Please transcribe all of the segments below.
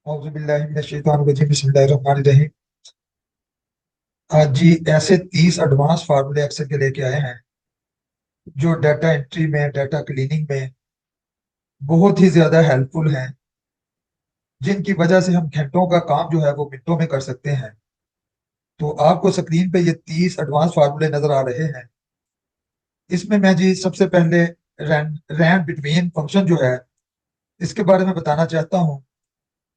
औज़ुबिल्लाहि बिस्मिल्लाहिर्रहमानिर्रहीम। आज जी ऐसे 30 एडवांस फार्मूले एक्सेल के लेके आए हैं जो डाटा एंट्री में, डाटा क्लीनिंग में बहुत ही ज्यादा हेल्पफुल हैं, जिनकी वजह से हम घंटों का काम जो है वो मिनटों में कर सकते हैं। तो आपको स्क्रीन पे ये 30 एडवांस फार्मूले नजर आ रहे हैं। इसमें मैं जी सबसे पहले रैंड रैंड बिटवीन फंक्शन जो है इसके बारे में बताना चाहता हूँ।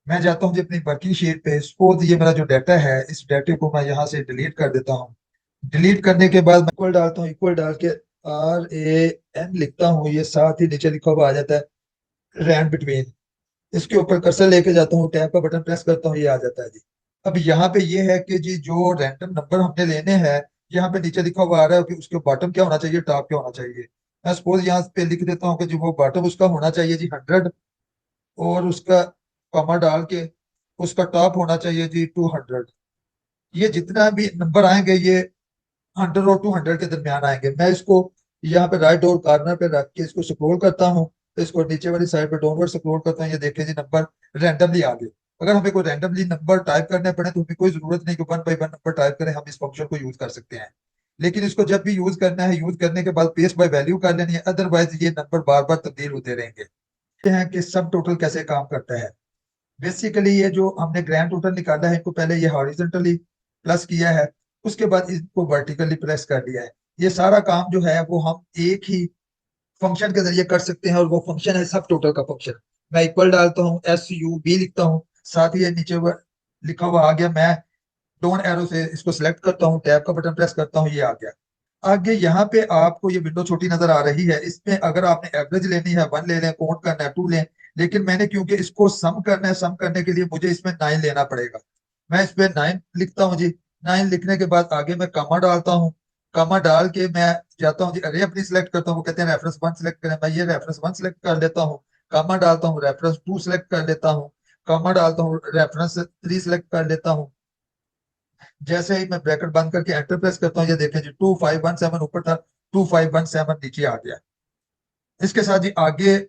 मैं जाता हूँ जी अपनी वर्किंग शीट पे। सपोज ये मेरा जो डाटा है, इस डाटे को मैं यहाँ से डिलीट कर देता हूँ। डिलीट करने के बाद मैं इक्वल डालता हूँ, इक्वल डाल के RAN लिखता हूँ, ये साथ ही नीचे लिखा हुआ आ जाता है रैंड बिटवीन। इसके ऊपर कर्सर लेके जाता हूँ, टैब का बटन प्रेस करता हूँ, ये आ जाता है जी। अब यहाँ पे ये है कि जी जो रैंडम नंबर हमने लेने हैं, यहाँ पे नीचे लिखा हुआ आ रहा है कि उसके बॉटम क्या होना चाहिए, टॉप क्या होना चाहिए। मैं सपोज यहाँ पे लिख देता हूँ कि जी वो बॉटम उसका होना चाहिए जी 100, और उसका कॉमा डाल के उसका टॉप होना चाहिए जी 200। ये जितना भी नंबर आएंगे ये 100 और 200 के दरमियान आएंगे। मैं इसको यहाँ पे राइट और कॉर्नर पे रख के इसको स्क्रॉल करता हूँ, तो इसको नीचे वाली साइड पे डाउनवर्ड स्क्रॉल करता हूँ, ये देखें जी नंबर रैंडमली आ गए। अगर हमें कोई रैंडमली नंबर टाइप करने पड़े तो हमें कोई जरूरत नहीं कि one by one number type करें, हम इस फंक्शन को यूज कर सकते हैं। लेकिन इसको जब भी यूज करना है, यूज करने के बाद पेस्ट बाय वैल्यू कर लेनी है, अदरवाइज ये नंबर बार बार तब्दील होते रहेंगे। देखते हैं कि सब टोटल कैसे काम करता है। बेसिकली ये जो हमने ग्रैंड टोटल निकाला है, इनको पहले ये हॉरिजॉन्टली प्लस किया है, उसके बाद इसको वर्टिकली प्रेस कर दिया है। ये सारा काम जो है वो हम एक ही फंक्शन के जरिए कर सकते हैं, और वो फंक्शन है सब टोटल का फंक्शन। मैं इक्वल डालता हूँ, SUB लिखता हूँ, साथ ही ये नीचे लिखा हुआ आ गया। मैं डाउन एरो से इसको सिलेक्ट करता हूँ, टैब का बटन प्रेस करता हूँ, ये आ गया। आगे यहाँ पे आपको ये विंडो छोटी नजर आ रही है, इसमें अगर आपने एवरेज लेनी है 1 ले लें, काउंट करना है 2 लें। लेकिन मैंने क्योंकि इसको सम करना है, सम करने के लिए मुझे इसमें 9 लेना पड़ेगा। मैं इस पे 9 लिखता हूँ जी। 9 लिखने के बाद आगे मैं कमा डालता हूँ। कमा डाल के मैं जाता हूँ जी, अरे अपनी सिलेक्ट करता हूँ, वो कहते हैं रेफरेंस 1 सिलेक्ट करें, मैं ये रेफरेंस 1 सिलेक्ट कर लेता हूँ। कमा डालता हूँ, रेफरेंस 2 सिलेक्ट कर लेता हूँ। कमा डालता हूँ, रेफरेंस 3 सिलेक्ट कर लेता हूँ। जैसे ही मैं ब्रैकेट बंद करके एंटर प्रेस करता हूँ, ये देखें जी 2517 ऊपर था, 2517 नीचे आ गया। इसके साथ ही आगे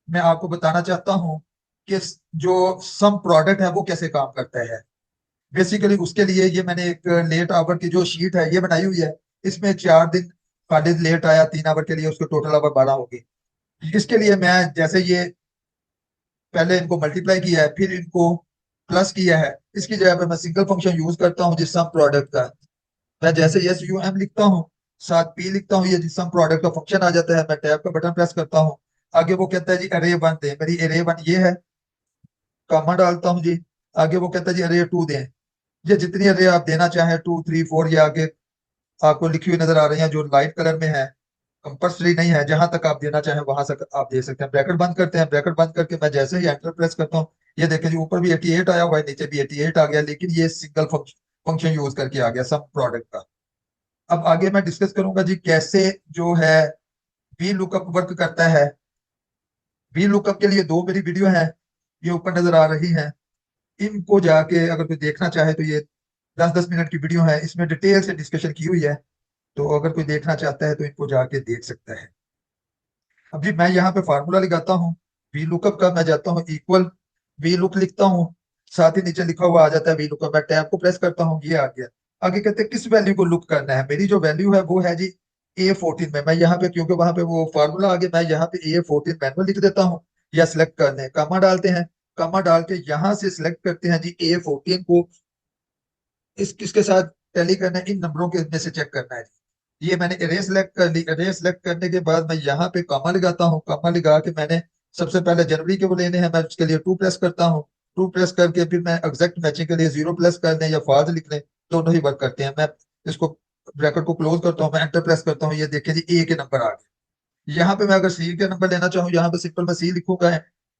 मैं आपको बताना चाहता हूँ कि जो सम प्रोडक्ट है वो कैसे काम करता है। बेसिकली उसके लिए ये मैंने एक लेट आवर की जो शीट है ये बनाई हुई है। इसमें 4 दिन कॉलेज लेट आया, 3 आवर के लिए उसको टोटल आवर 12 होगी। इसके लिए मैं जैसे ये पहले इनको मल्टीप्लाई किया है, फिर इनको प्लस किया है, इसकी जगह पे मैं सिंगल फंक्शन यूज करता हूँ जिस सम प्रोडक्ट का। मैं जैसे SUM लिखता हूँ, साथ P लिखता हूँ, ये जिसम प्रोडक्ट का फंक्शन आ जाता है। मैं टैब का बटन प्रेस करता हूँ, आगे वो कहता है जी अरे वन दे, मेरी अरे वन ये है। कॉमा डालता हूँ जी, आगे वो कहता है जी अरे टू दे। ये जितनी अरे आप देना चाहें, 2 3 4, ये आगे आपको लिखी हुई नजर आ रही है जो लाइट कलर में है। कंपल्सरी नहीं है, जहां तक आप देना चाहें वहां तक आप दे सकते हैं। ब्रैकेट बंद करते हैं, ब्रैकेट बंद करके मैं जैसे ही एंटर प्रेस करता हूँ, ये देखें जी ऊपर भी 88 आया हुआ है, नीचे भी 88 आ गया, लेकिन ये सिंगल फंक्शन यूज करके आ गया सम प्रोडक्ट का। अब आगे मैं डिस्कस करूंगा जी कैसे जो है वी लुकअप वर्क करता है। वी लुकअप के लिए दो मेरी वीडियो है, ये ऊपर नजर आ रही है। इनको जाके अगर कोई देखना चाहे तो ये 10 10 मिनट की वीडियो है, इसमें डिटेल से डिस्कशन की हुई है। तो अगर कोई देखना चाहता है तो इनको जाके देख सकता है। अब जी मैं यहाँ पे फार्मूला लगाता हूँ वी लुकअप का। मैं जाता हूँ इक्वल वी लुक लिखता हूँ, साथ ही नीचे लिखा हुआ आ जाता है वी लुकअप। मैं टैब को प्रेस करता हूँ, ये आ गया। आगे कहते हैं किस वैल्यू को लुक करना है। मेरी जो वैल्यू है वो है जी A14 में। मैं यहाँ पे क्योंकि वहां पे वो फार्मूला आ गया, मैं यहाँ पे A14 मैनुअल लिख देता हूँ, या सिलेक्ट कर दें, कमा डालते हैं। कमा डाल के यहाँ से सिलेक्ट करते हैं जी A14 को। इस किसके साथ टैली करना है, इन नंबरों के में से चेक करना है। ये मैंने अरे सेलेक्ट कर ली। अरे सेलेक्ट करने के बाद मैं यहाँ पे कॉमा लगाता हूँ। कॉमा लगा के मैंने सबसे पहले जनवरी के वो लेने हैं, मैं उसके लिए 2 प्रेस करता हूँ। 2 प्रेस करके फिर मैं एग्जैक्ट मैचिंग के लिए 0 प्रेस कर दें या फॉल्स लिख लें, दोनों ही वर्क करते हैं। मैं इसको ब्रैकेट को क्लोज करता हूँ, मैं एंटर प्रेस करता हूँ, ये देखें जी ए के नंबर आ गए। यहाँ पे मैं अगर सी के नंबर लेना चाहूँ, यहाँ पे सिंपल मैं सी लिखूंगा,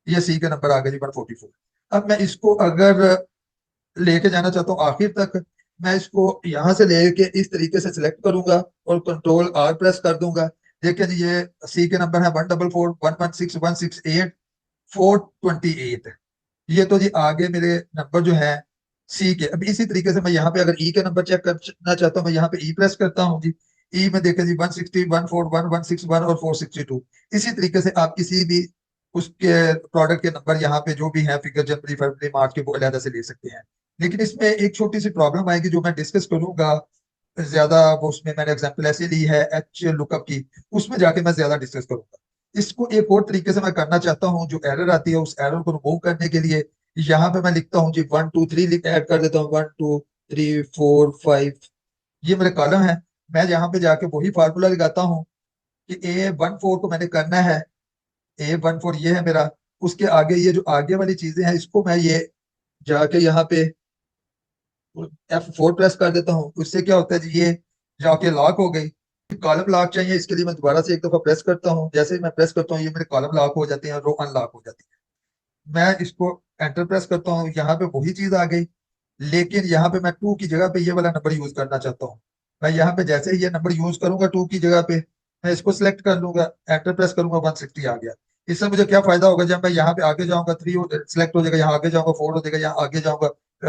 ये सी के नंबर आ गए जी 144। अब मैं इसको अगर लेके जाना चाहता हूँ आखिर तक, मैं इसको यहाँ से लेके इस तरीके से सिलेक्ट करूंगा और कंट्रोल R प्रेस कर दूंगा। देखिए जी ये सी के नंबर है 144 116 168 428। ये तो जी आगे मेरे नंबर जो है सी के। अब इसी तरीके से मैं यहाँ पे अगर ई के नंबर चेक करना चाहता हूँ, मैं यहाँ पे ई प्रेस करता हूँ जी। ई में देखें जी 160 141 161 और 462। इसी तरीके से आप किसी भी उसके प्रोडक्ट के नंबर यहाँ पे जो भी है फिगर जनवरी फरवरी मार्च के वो अलहदा से ले सकते हैं। लेकिन इसमें एक छोटी सी प्रॉब्लम आएगी जो मैं डिस्कस करूंगा ज्यादा, वो उसमें मैंने एग्जांपल ऐसे ली है एच लुकअप की, उसमें जाके मैं ज्यादा डिस्कस करूंगा। इसको एक और तरीके से मैं करना चाहता हूँ, जो एरर आती है उस एरर को रिमूव करने के लिए यहाँ पे मैं लिखता हूँ जी 1 2 3 ऐड कर देता हूँ, 1 2 3 4 5, ये मेरे कॉलम है। मैं यहाँ पे जाके वही फार्मूला लगाता हूँ कि A14 को मैंने करना है, A14 ये है मेरा। उसके आगे ये जो आगे वाली चीजें हैं इसको मैं ये जाके यहाँ पे F4 प्रेस कर देता हूँ। उससे क्या होता है जी, ये जाके लॉक हो गई। कॉलम लॉक चाहिए, इसके लिए मैं दोबारा से एक दफा प्रेस करता हूँ। जैसे ही मैं प्रेस करता हूँ ये मेरे कॉलम लॉक हो जाते हैं, रो अनलॉक हो जाती है। मैं इसको एंटर प्रेस करता हूँ, यहाँ पे वही चीज आ गई। लेकिन यहाँ पे मैं 2 की जगह पे ये वाला नंबर यूज करना चाहता हूँ। मैं यहाँ पे जैसे ही ये नंबर यूज करूंगा 2 की जगह पे, मैं इसको सिलेक्ट कर लूंगा, एंटर प्रेस करूंगा, 160 आ गया। इससे मुझे क्या फायदा होगा, जब मैं यहाँ पे आगे जाऊंगा 3 सिलेक्ट हो जाएगा, यहाँ आगे जाऊंगा 4 हो जाएगा, यहाँ आगे जाऊंगा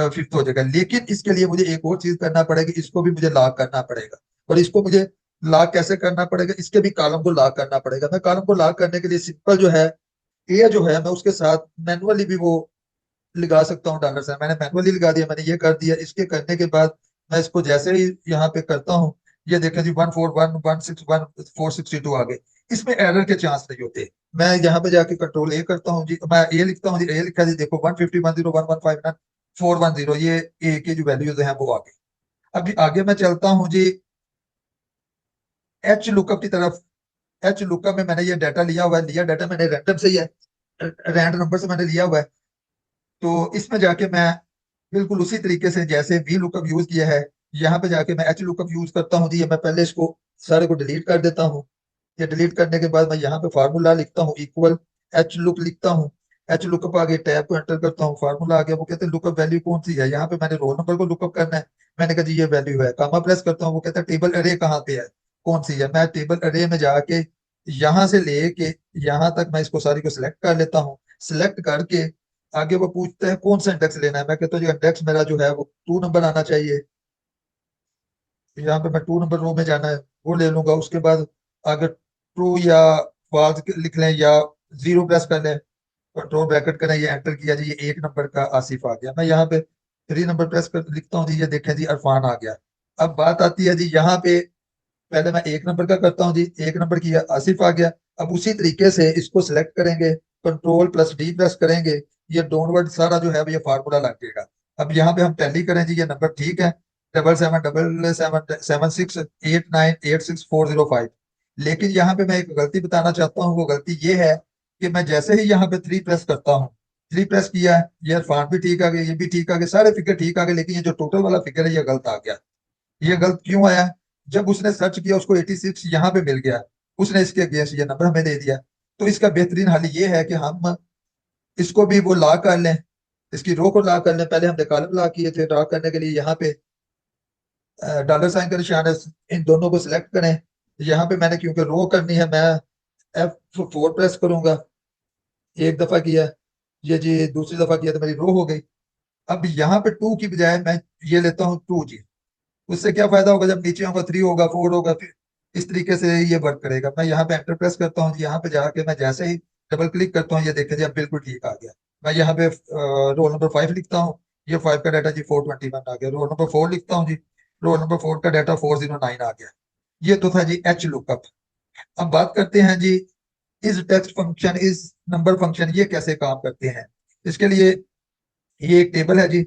5th हो जाएगा। लेकिन इसके लिए मुझे एक और चीज करना पड़ेगी, इसको भी मुझे लॉक करना पड़ेगा। और इसको मुझे लॉक कैसे करना पड़ेगा, इसके भी कॉलम को लॉक करना पड़ेगा। मैं कॉलम को लॉक करने के लिए सिंपल जो है ए जो है, मैं उसके साथ मैनुअली भी वो लगा सकता हूँ डॉलर साइन। मैंने मैनुअली लगा दिया, मैंने ये कर दिया। इसके करने के बाद मैं इसको जैसे ही यहाँ पे करता हूँ, ये देखें जी 141 161 462 आ गए। इसमें एरर के चांस नहीं होते। मैं यहाँ पे जाके कंट्रोल ए करता हूँ जी, मैं ए लिखता हूँ जी, ए लिखा जी, देखो 150 101 159 410, ये ए की जो वैल्यूज है वो आ गई। अभी आगे मैं चलता हूँ जी एच लुकअप की तरफ। एच लुकअप में मैंने ये डाटा लिया हुआ है, लिया डाटा मैंने रैंडम से ही है, रैंडम नंबर से मैंने लिया हुआ है। तो इसमें जाके मैं बिल्कुल उसी तरीके से जैसे वी लुकअप यूज किया है, यहाँ पे जाके मैं एच लुकअप यूज करता हूँ जी। ये मैं पहले इसको सारे को डिलीट कर देता हूँ। ये डिलीट करने के बाद मैं यहाँ पे फार्मूला लिखता हूँ, इक्वल एच लुक लिखता हूँ। एच लुकअप आगे टैब को एंटर करता हूँ, फार्मूला आ गया। वो कहते हैं लुकअप वैल्यू कौन सी है, यहाँ पे मैंने रोल नंबर को लुकअप करना है। मैंने कहा जी ये वैल्यू है, कामा प्रेस करता हूँ। वो कहता है टेबल अरे कहाँ पे है, कौन सी है। मैं टेबल अरे में जाके यहाँ से लेके यहाँ तक मैं इसको सारी को सिलेक्ट कर लेता हूँ। सिलेक्ट करके आगे वो पूछते हैं कौन सा इंडेक्स लेना है। मैं कहता हूँ जी इंडेक्स मेरा जो है वो 2 नंबर आना चाहिए। यहाँ पे मैं 2 नंबर रो में जाना है, वो ले लूंगा। उसके बाद अगर ट्रू या फॉल्स लिख लें या जीरो प्रेस कर लें, कंट्रोल ब्रैकेट करें, ये एंटर किया जी, ये 1 नंबर का आसिफ आ गया। मैं यहाँ पे 3 नंबर प्रेस कर लिखता हूँ जी, ये देखें जी अरफान आ गया। अब बात आती है जी यहाँ पे, पहले मैं 1 नंबर का करता हूँ जी, 1 नंबर किया आसिफ आ गया। अब उसी तरीके से इसको सिलेक्ट करेंगे, कंट्रोल प्लस डी प्रेस करेंगे, ये डाउनवर्ड सारा जो है ये फार्मूला लग जाएगा। अब यहाँ पे हम टैली करें जी, ये नंबर ठीक है, 777778986405। लेकिन यहाँ पे मैं एक गलती बताना चाहता हूँ। वो गलती ये है कि मैं जैसे ही यहाँ पे 3 प्रेस करता हूँ, 3 प्रेस किया, ये अरफान भी ठीक आ गया, ये भी ठीक आ गया, सारे फिगर ठीक आ गए। लेकिन ये जो टोटल वाला फिगर है ये गलत आ गया। ये गलत क्यों आया, जब उसने सर्च किया उसको 86 यहाँ पे मिल गया, उसने इसके अगेंस्ट ये नंबर हमें दे दिया। तो इसका बेहतरीन हल ये है कि हम इसको भी वो ला कर लें, इसकी रो को ला कर लें। पहले हमने कॉलम ला किए थे, ड्रा करने के लिए यहाँ पे डॉलर साइन का निशान है, इन दोनों को सिलेक्ट करें। यहाँ पे मैंने क्योंकि रो करनी है, मैं F4 प्रेस करूंगा। एक दफा किया, ये जी दूसरी दफा किया तो मेरी रो हो गई। अब यहाँ पे 2 की बजाय मैं ये लेता हूँ 2 जी। उससे क्या फायदा होगा, जब नीचे होगा 3 होगा 4 होगा, फिर इस तरीके से ये वर्क करेगा। मैं यहाँ पे एंटर प्रेस करता हूँ, यहाँ पे जाके मैं जैसे ही डबल क्लिक करता हूँ, ये देखें जी अब बिल्कुल ठीक आ गया। मैं यहाँ पे रोल नंबर 5 लिखता हूँ, ये 5 का डाटा जी 421 आ गया। रोल नंबर 4 लिखता हूँ जी, रोल नंबर 4 का डाटा 409 आ गया। ये तो था जी एच लुकअप। अब बात करते हैं जी इस टेक्स्ट फंक्शन, इस नंबर फंक्शन, ये कैसे काम करते हैं। इसके लिए ये एक टेबल है जी,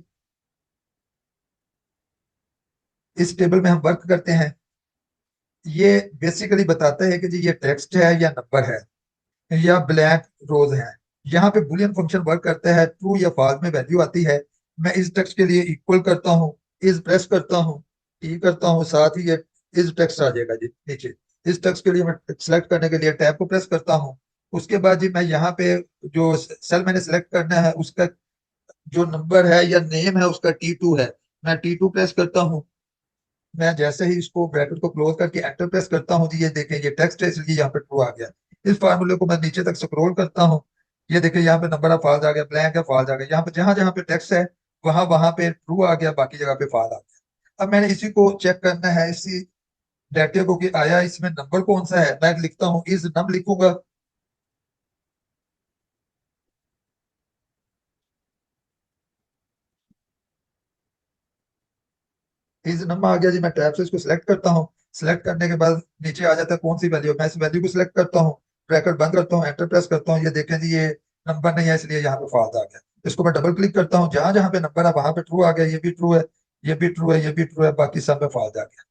इस टेबल में हम वर्क करते हैं। ये बेसिकली बताता है कि जी ये टेक्स्ट है या नंबर है या ब्लैक रोज है। यहाँ पे बुलियन फंक्शन वर्क करता है, ट्रू या फॉल्स में वैल्यू आती है। मैं इस टेक्स्ट के लिए इक्वल करता हूँ, इस प्रेस करता हूँ, टी करता हूँ, साथ ही ये इस टेक्स्ट आ जाएगा जी नीचे। इस टेक्स्ट के लिए मैं सिलेक्ट करने के लिए टैब को प्रेस करता हूँ। उसके बाद जी मैं यहाँ पे जो सेल मैंने सिलेक्ट करना है उसका जो नंबर है या नेम है उसका T2 है, मैं T2 प्रेस करता हूँ। मैं जैसे ही इसको ब्रैकेट को क्लोज करके एंटर प्रेस करता हूँ जी, ये देखें ये टेक्स्ट है इसलिए यहाँ पे ट्रू आ गया। इस फार्मूले को मैं नीचे तक स्क्रॉल करता हूँ, ये देखें यहाँ पे नंबर ऑफ फॉल्स आ गया, ब्लैंक है फॉल्स आ गया। यहाँ पे जहां जहां पे टेक्स्ट है वहां वहां पे ट्रू आ गया, बाकी जगह पे फॉल्स आ गया। अब मैंने इसी को चेक करना है, इसी डाटे को कि आया इसमें नंबर कौन सा है। मैं लिखता हूँ इस नम लिखूंगा, इज नंबर आ गया जी, मैं टैब से इसको सिलेक्ट करता हूँ। सिलेक्ट करने के बाद नीचे आ जाता है कौन सी वैल्यू, मैं इस वैल्यू को सिलेक्ट करता हूँ, ब्रैकेट बंद करता हूँ, एंटर प्रेस करता हूँ। ये देखें जी, ये नंबर नहीं है इसलिए यहाँ पे फॉल्स आ गया। इसको मैं डबल क्लिक करता हूँ, जहां जहां पे नंबर है वहां पे ट्रू आ गया, ये भी ट्रू है, ये भी ट्रू है, ये भी ट्रू है, बाकी सब में फॉल्स आ गया।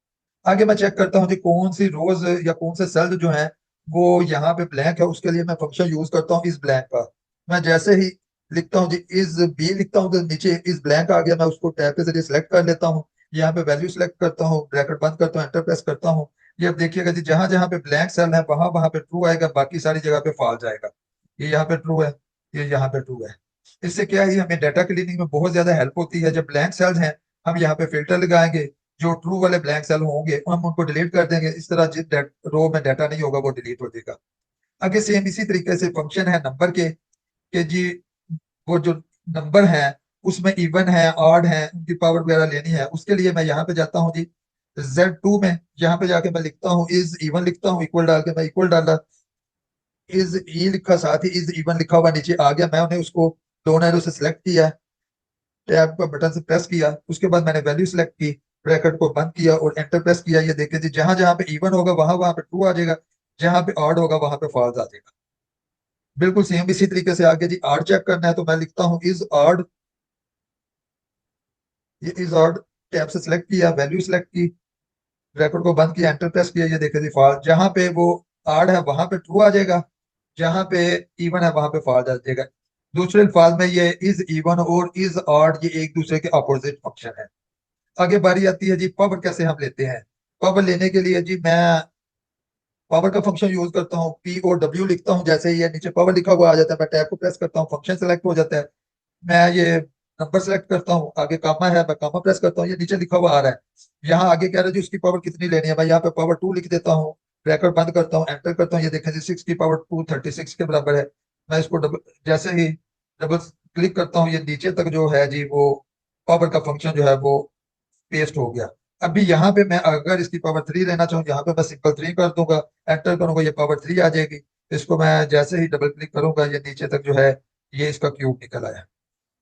आगे मैं चेक करता हूँ जी कौन सी रोज या कौन से सेल जो है वो यहाँ पे ब्लैंक है, उसके लिए मैं फंक्शन यूज करता हूँ इस ब्लैंक का। मैं जैसे ही लिखता हूँ जी इज बी लिखता हूँ तो नीचे इस ब्लैंक आ गया, मैं उसको टैब के जरिए सिलेक्ट कर लेता हूँ, यहाँ पे वैल्यू सिलेक्ट करता हूँ, ब्रैकेट बंद करता हूँ, एंटर प्रेस करता हूँ। ये अब देखिएगा जी जहां जहां पे ब्लैंक सेल है वहां वहां पे ट्रू आएगा, बाकी सारी जगह पे फॉल्स जाएगा। ये यहाँ पे ट्रू है, ये यहाँ पे ट्रू है। इससे क्या है, हमें डाटा क्लीनिंग में बहुत ज्यादा हेल्प होती है। जब ब्लैंक सेल्स हैं हम यहाँ पे फिल्टर लगाएंगे, जो ट्रू वाले ब्लैंक सेल होंगे हम उनको डिलीट कर देंगे, इस तरह जिस रो में डाटा नहीं होगा वो डिलीट हो जाएगा। आगे सेम इसी तरीके से फंक्शन है नंबर के, कि जी वो जो नंबर है उसमें इवन है ऑड है उनकी पावर वगैरह लेनी है, उसके लिए मैं यहाँ पे जाता हूँ जी Z2 में, यहाँ पे जाके मैं लिखता हूँ इज इवन, लिखता हूँ इक्वल डाल के, मैं इक्वल डाला, इज ई लिखा, साथ ही इज इवन लिखा हुआ नीचे आ गया। मैं उन्हें उसको दोनों एरो से सिलेक्ट किया, टैब का बटन से प्रेस किया, उसके बाद मैंने वैल्यू सिलेक्ट की, ब्रैकेट को बंद किया और एंटर प्रेस किया। ये देखें जी जहां जहां पे इवन होगा वहां वहां पे ट्रू आ जाएगा, जहां पे ऑड होगा वहां पे फॉल्स आ जाएगा। बिल्कुल सेम इसी तरीके से आगे जी ऑड चेक करना है तो मैं लिखता हूँ इज ऑड, ये इज ऑड, टैब से सिलेक्ट किया, वैल्यू सिलेक्ट की, ब्रैकेट को बंद किया, एंटर प्रेस किया। ये देखें जी फॉल्स, जहां पे वो ऑड है वहां पे ट्रू आ जाएगा, जहां पे इवन है वहां पे फॉल्स आ जाएगा। दूसरे अल्फाज में ये इज इवन और इज ऑड ये एक दूसरे के अपोजिट फंक्शन है। आगे बारी आती है जी पावर कैसे हम लेते हैं। पावर लेने के लिए जी मैं पावर का फंक्शन यूज करता हूँ, पी और डब्ल्यू लिखता हूँ, जैसे ही ये नीचे पावर लिखा हुआ आ जाता है मैं टैब को प्रेस करता हूँ, फंक्शन सेलेक्ट हो जाता है। मैं ये नंबर सेलेक्ट करता हूँ, आगे कामा है मैं कामा प्रेस करता हूँ, ये नीचे लिखा हुआ आ रहा है। यहाँ आगे कह रहा है जी उसकी पावर कितनी लेनी है, मैं यहाँ पे पावर 2 लिख देता हूँ, ब्रैकेट बंद करता हूँ, एंटर करता हूँ। ये देखें जी 6 की पावर 2 36 के बराबर है। मैं इसको डबल, जैसे ही डबल क्लिक करता हूँ ये नीचे तक जो है जी वो पावर का फंक्शन जो है वो पेस्ट हो गया। अभी यहाँ पे मैं अगर इसकी पावर 3 लेना चाहूँ, यहाँ पे मैं सिंपल 3 कर दूंगा, एंटर करूंगा, ये पावर 3 आ जाएगी। इसको मैं जैसे ही डबल क्लिक करूंगा ये नीचे तक जो है ये इसका क्यूब निकल आया।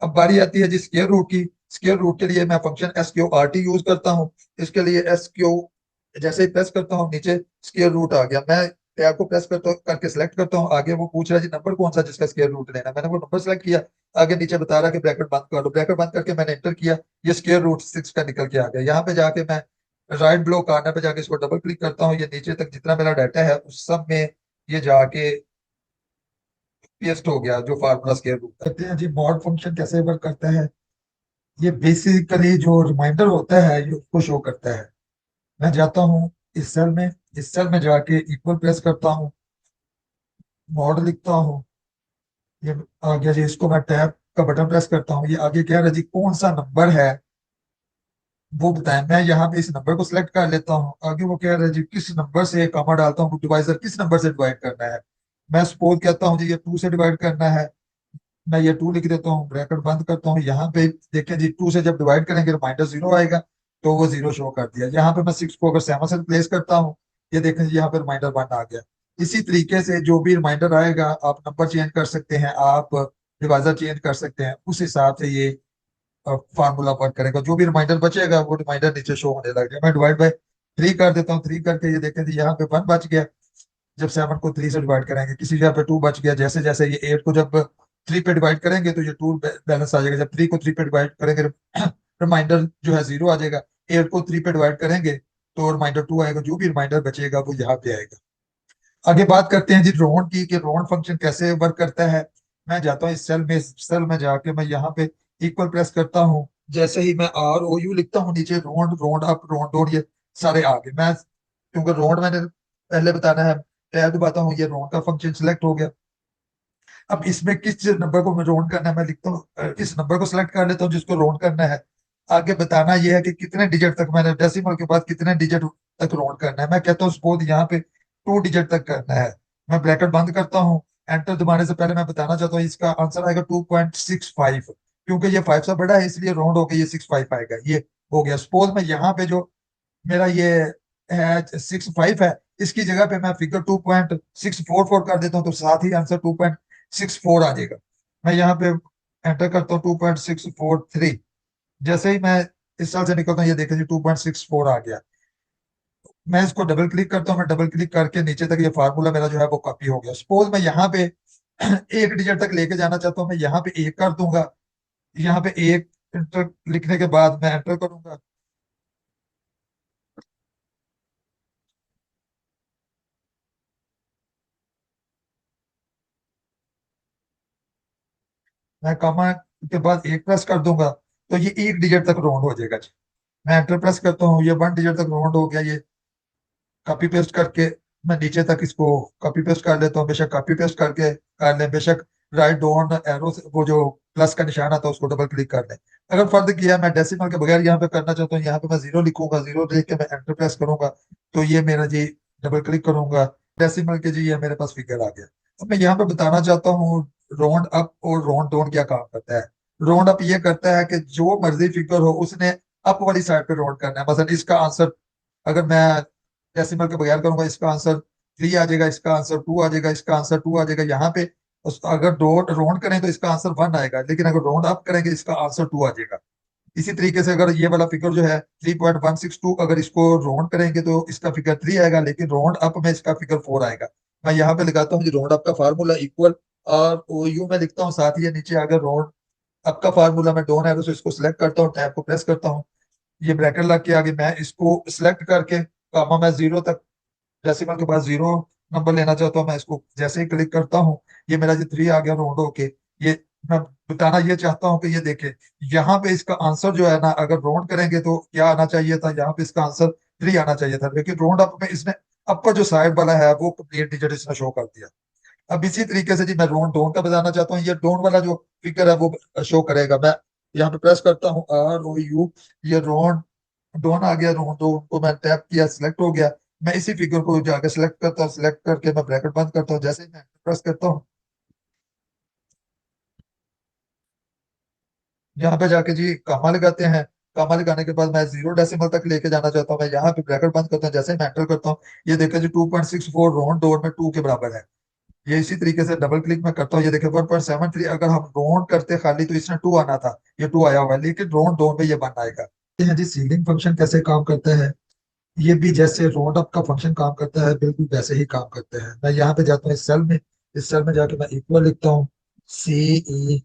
अब बारी आती है जी स्क्वायर रूट की। स्क्वायर रूट के लिए मैं फंक्शन SQRT यूज करता हूँ। इसके लिए SQ जैसे ही प्रेस करता हूँ नीचे स्क्वायर रूट आ गया, मैं टैब को प्रेस करता हूँ करके सिलेक्ट करता हूँ, आगे वो पूछ रहा है जी नंबर कौन सा जिसका स्क्वायर रूट लेना है, मैंने वो नंबर सेलेक्ट किया। आगे नीचे बता रहा है कि ब्रैकेट बंद कर दो, ब्रैकेट बंद करके मैंने एंटर किया, ये स्क्वायर रूट 6 का निकल के आ गया। यहाँ पे जाके मैं राइट ब्लॉक कार्नर पे जाके इसको डबल क्लिक करता हूँ, ये नीचे तक जितना मेरा डाटा है उस सब में ये जाके पेस्ट हो गया जो फार्मूला स्क्वायर रूट करते हैं जी। मॉड फंक्शन कैसे वर्क करता है, ये बेसिकली जो रिमाइंडर होता है ये उसको शो करता है। मैं जाता हूँ इस सेल में, इस सेल में जाके इक्वल प्रेस करता हूँ, मॉड लिखता हूँ, ये आ गया जी। इसको मैं टैब का बटन प्रेस करता हूँ, ये आगे कह रहा है जी कौन सा नंबर है वो बताएं। मैं यहाँ पे इस नंबर को सिलेक्ट कर लेता हूँ, आगे वो कह रहा है जी किस नंबर से कामा डालता हूँ, डिवाइजर किस नंबर से डिवाइड करना है। मैं सपोज कहता हूँ जी ये 2 से डिवाइड करना है, मैं ये 2 लिख देता हूँ, ब्रैकेट बंद करता हूँ। यहाँ पे देखें जी 2 से जब डिवाइड करेंगे रिमाइंडर 0 आएगा, तो वो 0 शो कर दिया। यहाँ पे मैं 6 को अगर 7 से रिप्लेस करता हूँ, ये देखें जी यहाँ पे रिमाइंडर 1 आ गया। इसी तरीके से जो भी रिमाइंडर आएगा आप नंबर चेंज कर सकते हैं, आप डिवाइजर चेंज कर सकते हैं, उस हिसाब से ये फार्मूला वर्क करेगा। जो भी रिमाइंडर बचेगा वो रिमाइंडर नीचे शो होने लग जाएगा। मैं डिवाइड बाय 3 कर देता हूँ, 3 करके ये देखें जी यहाँ पे 1 बच गया। जब 7 को 3 से डिवाइड करेंगे, किसी जगह पे 2 बच गया, जैसे जैसे ये 8 को जब 3 पे डिवाइड करेंगे तो ये 2 बैलेंस आ जाएगा, जब 3 को 3 पे डिवाइड करेंगे रिमाइंडर जो है 0 आ जाएगा। 8 को 3 पे डिवाइड करेंगे तो रिमाइंडर 2 आएगा, जो भी रिमाइंडर बचेगा वो यहाँ पे आएगा। आगे बात करते हैं जी रोड की, कि रोड फंक्शन कैसे वर्क करता है। मैं जाता हूँ इस सेल में, इस सेल में जाके मैं यहाँ पे इक्वल प्रेस करता हूँ, जैसे ही मैं ROU लिखता हूँ नीचे road road up road door ये सारे आ गए। मैं क्योंकि रोड मैंने पहले बताना है, टैब दबाता हूँ, ये रोड का फंक्शन सिलेक्ट हो गया। अब इसमें किस नंबर को मैं रोड करना है मैं लिखता हूँ, इस नंबर को सिलेक्ट कर लेता हूँ जिसको रोड करना है। आगे बताना यह है कि कितने डिजिट तक, मैंने डेसिमल के बाद कितने डिजिट तक रोड करना है। मैं कहता हूँ सपोज यहाँ पे 2 डिजिट तक करना है। मैं ब्रैकेट बंद करता हूँ, एंटर दबाने से पहले मैं बताना चाहता हूँ इसका आंसर आएगा 2.65, क्योंकि ये 5 से बड़ा है इसलिए राउंड होकर ये 65 आएगा। ये हो गया। सपोज मैं यहाँ पे जो मेरा ये है 65 है, इसकी जगह पे मैं फिगर 2.644 कर देता हूँ तो साथ ही आंसर 2.64 आ जाएगा। मैं यहाँ पे एंटर करता हूँ 2.643, जैसे ही मैं इस साल से निकलता हूँ, ये देखें जी 2.64 आ गया। मैं इसको डबल क्लिक करता हूँ, मैं डबल क्लिक करके नीचे तक ये फार्मूला मेरा जो है वो कॉपी हो गया। सपोज मैं यहाँ पे एक डिजिट तक लेके जाना चाहता हूँ, मैं यहाँ पे एक कर दूंगा। यहाँ पे एक इंटर लिखने के बाद मैं एंटर करूंगा। मैं कॉमा के बाद एक प्रेस कर दूंगा, तो ये एक डिजिट तक राउंड हो जाएगा जी। मैं एंटर प्रेस करता हूँ, ये वन डिजिट तक राउंड हो गया। ये कॉपी पेस्ट करके मैं नीचे तक इसको कॉपी पेस्ट कर लेता हूँ। बेशक कॉपी पेस्ट करके कर लें, बेशक राइट डाउन एरो से वो जो प्लस का निशान आता है उसको डबल क्लिक कर लें। अगर फर्ज किया मैं डेसिमल के बगैर यहाँ पे करना चाहता हूँ, यहाँ पे मैं जीरो लिखूंगा, जीरो लिख के मैं एंटर प्रेस करूंगा, तो ये मेरा जी डबल क्लिक करूंगा, डेसिमल के जी ये मेरे पास फिगर आ गया। अब मैं यहाँ पे बताना चाहता हूँ राउंड अप और राउंड डाउन क्या काम करता है। राउंड अप ये करता है कि जो मर्जी फिगर हो उसने अप वाली साइड पे राउंड करना है। मतलब इसका आंसर अगर मैं डेसिमल के बगैर करूंगा, इसका आंसर थ्री आ जाएगा, इसका आंसर टू आ जाएगा, इसका आंसर टू आ जाएगा। यहाँ पे अगर डॉट राउंड करें तो इसका आंसर वन आएगा, लेकिन अगर राउंड अप करेंगे इसका आंसर टू आ जाएगा। इसी तरीके से अगर ये वाला फिगर जो है 3.162, अगर इसको राउंड करेंगे तो इसका फिगर थ्री आएगा, लेकिन राउंड अप में इसका फिगर फोर आएगा। मैं यहाँ पे लगाता हूँ जी राउंड अप का फार्मूला इक्वल, और ओ यू में लिखता हूँ, साथ ही ये नीचे अगर राउंड अप का फार्मूला मैं डाउन एरो से इसको सिलेक्ट करता हूँ, टैब को प्रेस करता हूँ, ये ब्रैकेट लग के आगे मैं इसको सिलेक्ट करके कामा मैं जीरो तक डेसिमल के बाद जीरो नंबर लेना चाहता हूँ, मैं इसको जैसे ही क्लिक करता हूँ ये मेरा जो थ्री आ गया राउंड होके। ये मैं बताना ये चाहता हूँ कि ये देखे यहाँ पे इसका आंसर जो है ना, अगर राउंड करेंगे तो क्या आना चाहिए था, यहाँ पे इसका आंसर थ्री आना चाहिए था, लेकिन राउंड अप में इसने अप का जो साइड वाला है वो कंप्लीट डिजिट इसने शो कर दिया। अब इसी तरीके से जी मैं राउंड डाउन का बताना चाहता हूँ, ये डाउन वाला जो फिगर है वो शो करेगा। मैं यहाँ पे प्रेस करता हूँ आर ओ यू, ये राउंड डॉन आ गया, डॉन को मैं टैप किया, सिलेक्ट हो गया। मैं इसी फिगर को जाके सिलेक्ट करता हूँ, सिलेक्ट करके मैं ब्रैकेट बंद करता हूँ, जैसे ही मैं प्रेस करता हूँ यहाँ पे जाके जी कामा लगाते हैं। कामा लगाने के बाद मैं जीरो डेसिमल तक लेके जाना चाहता हूँ, मैं यहाँ पे ब्रैकेट बंद करता हूँ, जैसे ही मैं एंटर करता हूँ ये देखिए जी 2.64 राउंड डोर में टू के बराबर है। ये इसी तरीके से डबल क्लिक में करता हूँ, ये देखिए 1.73, अगर हम राउंड करते खाली तो इसमें टू आना था, ये टू आया हुआ है, लेकिन राउंड डोर में ये वन आएगा। ये है जी सीलिंग फंक्शन कैसे काम करता है। ये भी जैसे राउंड अप का फंक्शन काम करता है बिल्कुल वैसे ही काम करता है। मैं यहाँ पे जाता हूँ इस सेल में, इस सेल में जाके मैं इक्वल लिखता हूँ, सी ई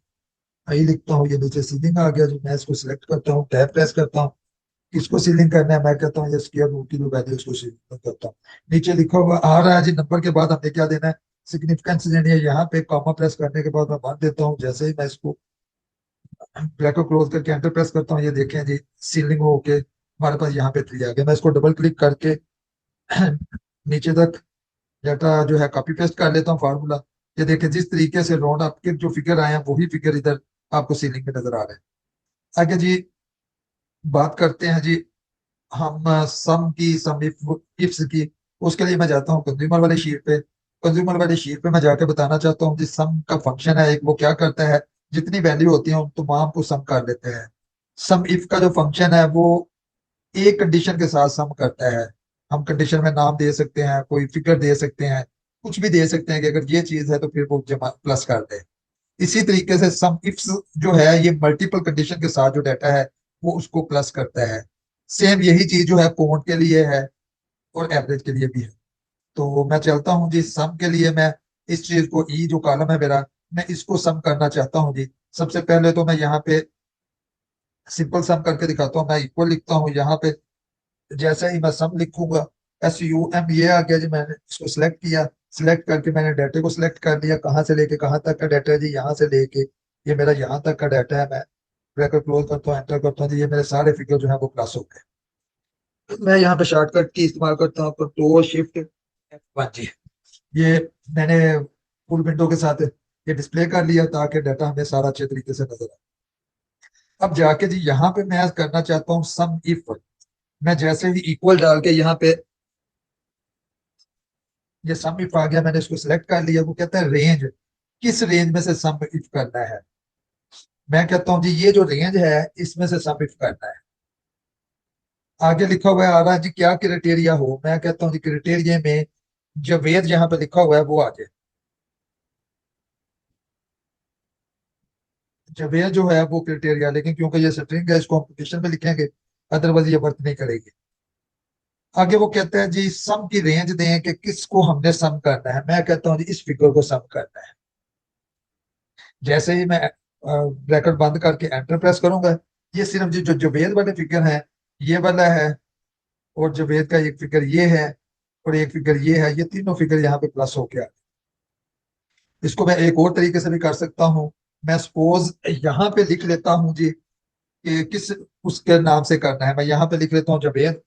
आई लिखता हूँ, ये नीचे सीलिंग आ गया जो मैं इसको सिलेक्ट करता हूँ, टैब प्रेस करता हूँ। किसको सीलिंग करना है, मैं कहता हूँ ये स्क्वायर रूट की जो वैल्यू उसको सीलिंग करता हूँ। नीचे लिखा हुआ आ रहा है जी नंबर के बाद हमें क्या देना है, सिग्निफिकेंस देनी है। यहाँ पे कॉमा प्रेस करने के बाद मैं वन देता हूँ, जैसे ही मैं इसको ब्रैकेट क्लोज करके एंटर प्रेस करता हूँ ये देखें जी सीलिंग होके हमारे पास यहाँ पे थ्री आ गया। मैं इसको डबल क्लिक करके नीचे तक डाटा जो है कॉपी पेस्ट कर लेता हूँ फार्मूला। ये देखिए जिस तरीके से राउंड आपके जो फिगर आए हैं वही फिगर इधर आपको सीलिंग में नजर आ रहे हैं। आगे जी बात करते हैं जी हम सम की, सम इफ्स की। उसके लिए मैं जाता हूँ कंज्यूमर वाले शीट पे। कंज्यूमर वाले शीट पे मैं जाके बताना चाहता हूँ जिस सम का फंक्शन है एक, वो क्या करता है, जितनी वैल्यू होती है उन तमाम को सम कर लेते हैं। सम इफ का जो फंक्शन है वो एक कंडीशन के साथ सम करता है। हम कंडीशन में नाम दे सकते हैं, कोई फिगर दे सकते हैं, कुछ भी दे सकते हैं कि अगर ये चीज है तो फिर वो जमा प्लस कर दे। इसी तरीके से सम इफ्स जो है ये मल्टीपल कंडीशन के साथ जो डाटा है वो उसको प्लस करता है। सेम यही चीज जो है काउंट के लिए है और एवरेज के लिए भी है। तो मैं चलता हूँ जी सम के लिए, मैं इस चीज को ई जो कॉलम है मेरा, मैं इसको सम करना चाहता हूँ जी। सबसे पहले तो मैं यहाँ पे सिंपल सम करके दिखाता हूँ, मैं इक्वल लिखता हूँ यहाँ पे, जैसे ही मैं सम लिखूंगा एस यू एम ये आ गया जी। मैंने इसको सिलेक्ट किया, सिलेक्ट करके मैंने डाटे को सिलेक्ट कर लिया, कहाँ से लेके कहाँ तक का डाटा है जी, यहाँ से लेके ये मेरा यहाँ तक का डाटा है। मैं ब्रैकेट क्लोज करता हूँ, एंटर करता हूँ जी, ये मेरे सारे फिगर जो है वो प्लस हो गए। मैं यहाँ पे शॉर्टकट की इस्तेमाल करता हूँ, कंट्रोल शिफ्ट F1 जी। ये मैंने फुल विंडो के साथ ये डिस्प्ले कर लिया ताकि डाटा हमें सारा अच्छे तरीके से नजर आए। अब जाके जी यहाँ पे मैं करना चाहता हूँ सम इफ। मैं जैसे ही इक्वल डाल के यहाँ पे ये सम इफ आ गया, मैंने इसको सिलेक्ट कर लिया। वो कहता है रेंज, किस रेंज में से सम इफ करना है। मैं कहता हूँ जी ये जो रेंज है इसमें से सम इफ करना है। आगे लिखा हुआ है आ रहा है जी क्या क्राइटेरिया हो, मैं कहता हूँ जी क्राइटेरिया में जो वेद यहाँ पे लिखा हुआ है वो आ जाए। जवेयर जो है वो क्राइटेरिया, लेकिन क्योंकि ये स्ट्रिंग है इसको हम कोटेशन में लिखेंगे, अदरवाइज ये वर्क नहीं करेगी। आगे वो कहते हैं जी सम की रेंज दें कि किसको हमने सम करना है। मैं कहता हूँ जी इस फिगर को सम करना है। जैसे ही मैं ब्रैकेट बंद करके एंटर प्रेस करूंगा, ये सिर्फ जो जो जुबेद वाले फिगर है, ये वाला है, और जुबेद का एक फिगर ये है, और एक फिगर ये है, ये तीनों फिगर यहाँ पे प्लस हो गया। इसको मैं एक और तरीके से भी कर सकता हूँ। मैं सपोज यहाँ पे लिख लेता हूँ जी कि किस उसके नाम से करना है। मैं यहाँ पे लिख लेता हूँ जुबेद।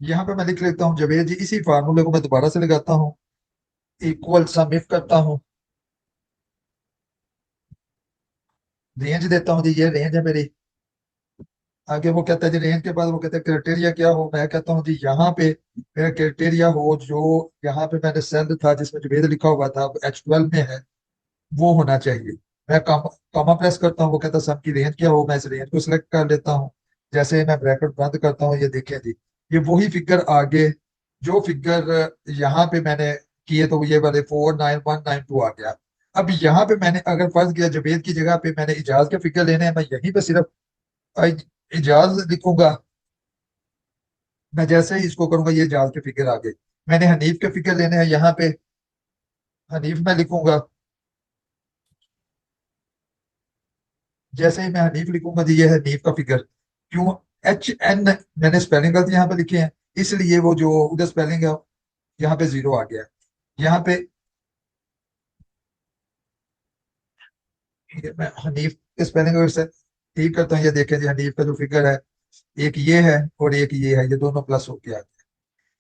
यहाँ पे मैं लिख लेता हूँ जुबेद जी। इसी फार्मूले को मैं दोबारा से लगाता हूँ, इक्वल सम इफ करता हूँ, रेंज देता हूँ जी, ये रेंज है मेरी। आगे वो कहता है जी रेंज के बाद वो कहता है क्राइटेरिया क्या हो। मैं कहता हूँ जी यहाँ पे मेरा क्राइटेरिया हो जो यहाँ पे मैंने सेल था जिसमें जुबेद लिखा हुआ था H12 में है, वो होना चाहिए। मैं कॉमा प्रेस करता हूँ, वो कहता है सम की रेंज क्या हो। मैं इस रेंज को सिलेक्ट कर लेता हूँ। जैसे मैं ब्रैकेट बंद करता हूँ, ये देखें जी, ये वही फिगर आगे जो फिगर यहाँ पे मैंने किए तो ये वाले 49192 आ गया। अब यहाँ पे मैंने अगर फर्ज किया जुबेद की जगह पे मैंने इजाज के फिगर लेने हैं, मैं यहीं पे सिर्फ अ, इजाज लिखूंगा। मैं जैसे ही इसको करूंगा ये इजाज के फिगर आ गए। मैंने हनीफ के फिगर लेने हैं, यहाँ पे हनीफ में लिखूंगा। जैसे ही मैं हनीफ लिखूंगा तो ये है हनीफ का फिगर। क्यों? HN मैंने स्पेलिंग गलत यहाँ पे लिखे हैं, इसलिए वो जो उधर स्पेलिंग है यहाँ पे जीरो आ गया। यहाँ पे ये मैं हनीफ के स्पेलिंग से ठीक करता हूँ। ये देखें जी हनीफ का जो फिगर है, एक ये है और एक ये है, ये दोनों प्लस होके आ गया।